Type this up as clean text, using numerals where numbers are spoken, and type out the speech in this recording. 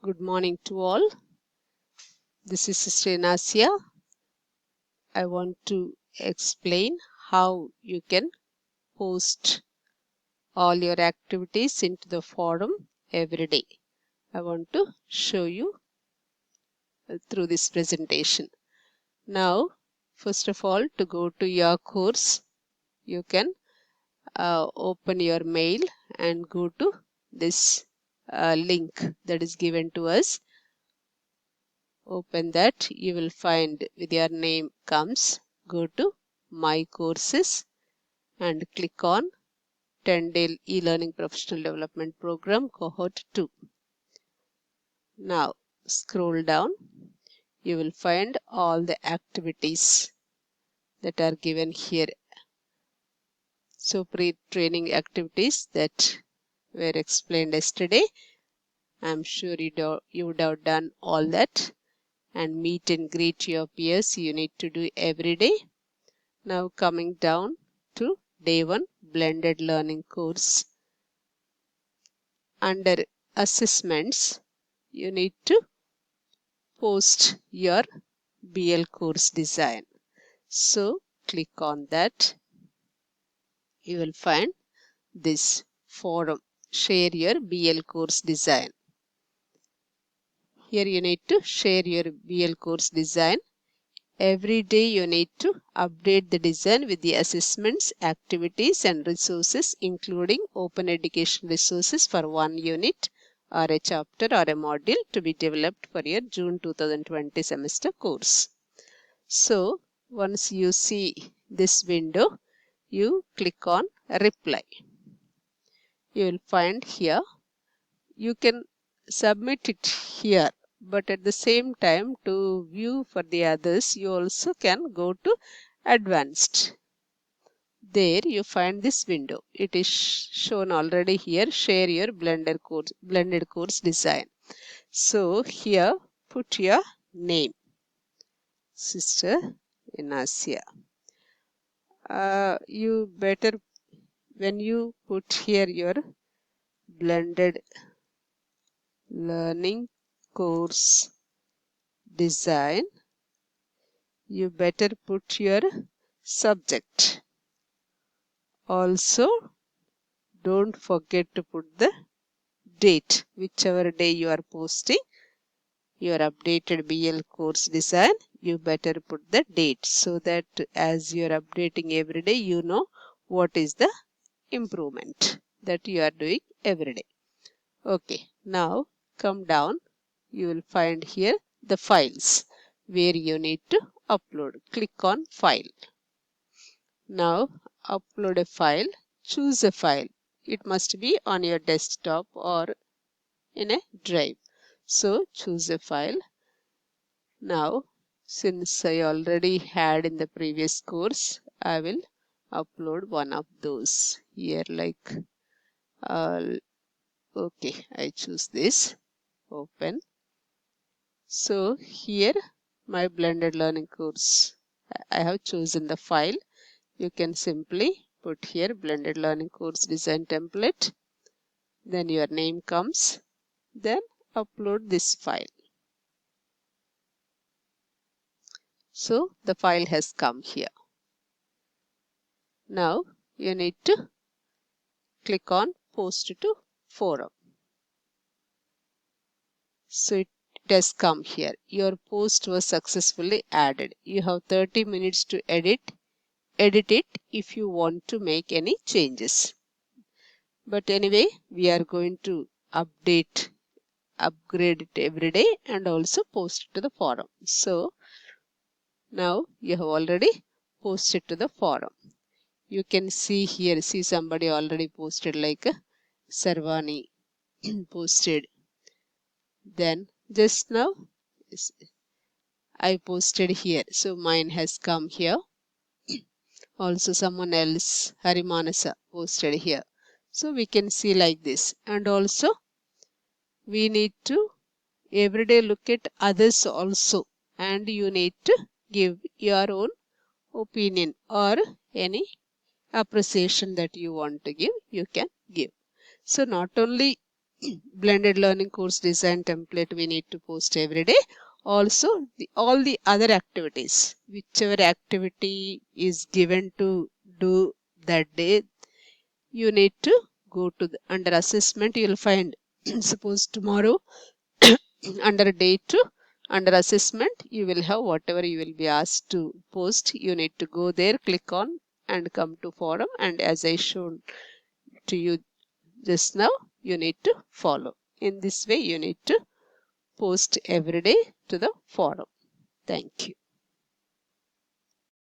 Good morning to all. This is Sister Nasia. I want to explain how you can post all your activities into the forum every day. I want to show you through this presentation. Now, first of all, to go to your course, you can open your mail and go to this link that is given to us. Open that, you will find with your name comes, go to My Courses and click on 10-day e-learning professional development program cohort 2. Now scroll down, you will find all the activities that are given here. So pre-training activities that were explained yesterday. I'm sure you would have done all that. And meet and greet your peers you need to do every day. Now coming down to day 1 blended learning course. Under assessments, you need to post your BL course design. So click on that. You will find this forum. Share your BL course design. Here you need to share your BL course design. Every day you need to update the design with the assessments, activities and resources including open education resources for one unit or a chapter or a module to be developed for your June 2020 semester course. So once you see this window, you click on reply. You will find here, you can submit it here. But at the same time, to view for the others, you also can go to advanced. There you find this window. It is shown already here. Share your blended course design. So here put your name, Sister Inasia. You better, when you put here your blended learning course design, you better put your subject. Also, don't forget to put the date, whichever day you are posting your updated BL course design, you better put the date so that as you are updating every day, you know what is the improvement that you are doing every day. Okay, now come down, you will find here the files where you need to upload. Click on file. Now upload a file, choose a file. It must be on your desktop or in a drive. So choose a file. Now since I already had in the previous course, I will upload one of those here, like okay, I choose this, open. So here my blended learning course, I have chosen the file. You can simply put here blended learning course design template, then your name comes, then upload this file. So the file has come here. Now you need to click on post to forum. So it has come here. Your post was successfully added. You have 30 minutes to edit it if you want to make any changes. But anyway, we are going to upgrade it every day and also post it to the forum. So now you have already posted to the forum. You can see here, see somebody already posted, like Sarvani posted. Then just now I posted here, so mine has come here. Also someone else, Harimanasa, posted here. So we can see like this. And also we need to every day look at others also, and you need to give your own opinion or any appreciation that you want to give, you can give. So not only blended learning course design template we need to post every day. Also, all the other activities, whichever activity is given to do that day, you need to go to under assessment. You'll find suppose tomorrow under day 2, under assessment, you will have whatever you will be asked to post. You need to go there, click on and come to forum, and as I showed to you just now, you need to follow. In this way, you need to post every day to the forum. Thank you.